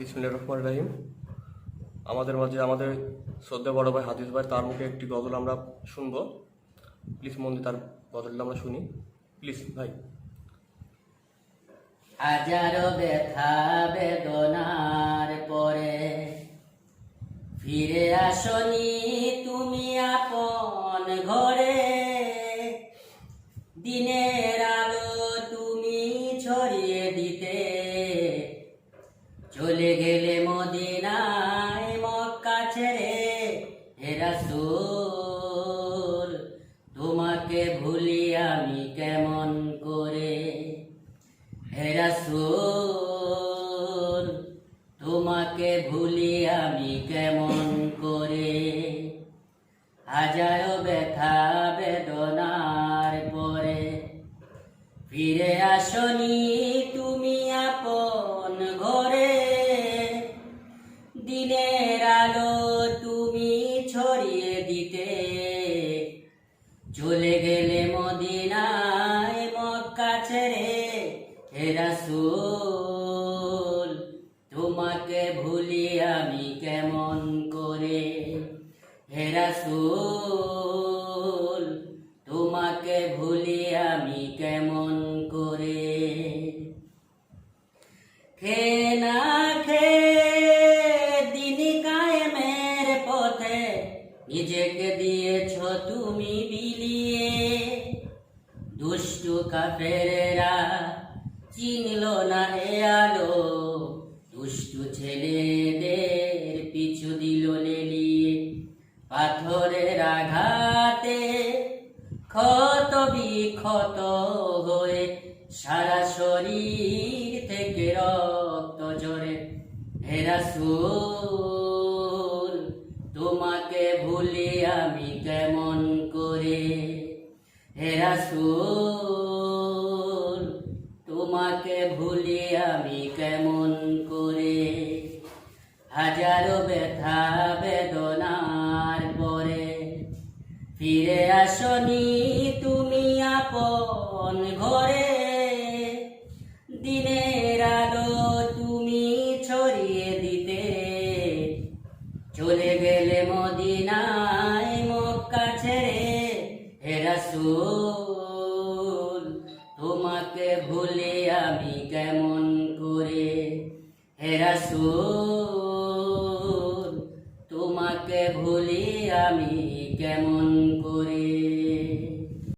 বিসমিল্লাহির রহমানির রহিম। আমাদের মাঝে আমাদের শ্রদ্ধা বড় ভাই হাদিস ভাই, তার মুখে একটি গজল আমরা শুনবো। প্লিজ মন দিয়ে তার গজলটা আমরা শুনি, প্লিজ ভাই। হাজারো ব্যথা বেদনার পরে ফিরে আসনি তুমি আপন ঘরে। দিনের আলো তুমি ছড়িয়ে দিতে চলে গেলে মদিনায় মক্কা ছেড়ে। হে রাসূল তোমাকে ভুলি আমি কেমন করে। হে রাসূল তোমাকে ভুলি আমি কেমন করে। হাজারো ব্যথা বেদনার পরে ফিরে আসনি তুমি আপন ঘরে। দিনের আলো তুমি ছড়িয়ে দিতে চলে গেলে মদিনায় মক্কা ছেড়ে। হে রাসূল তোমাকে ভুলি আমি কেমন করে। হে রাসূল তোমাকে ভুলি আমি কেমন করে। খে না খে দিন কায়েমের পথে নিজেকে দিয়েছ তুমি বিলিয়ে। দুষ্টু কাফেরেরা চিনল না এ আলো, দুষ্টু ছেলেদের পিছু দিল লেলিয়ে। পাথরের আঘাতে ক্ষত বিক্ষত হয়ে সারা শরীর থেকে রক্ত ঝরে। হে রাসূল তোমাকে ভুলি আমি কেমন করে। হে রাসূল তোমাকে ভুলি আমি কেমন করে। হাজারো ব্যথা বেদনার পরে ফিরে আসনি তুমি আপন ঘরে। দিনের আলো তুমি ছড়িয়ে দিতে চলে গেলে মদিনায় মক্কা ছেড়ে। হে রাসূল তোমাকে ভুলি আমি কেমন করে। হে রাসূল তোমাকে ভুলি আমি কেমন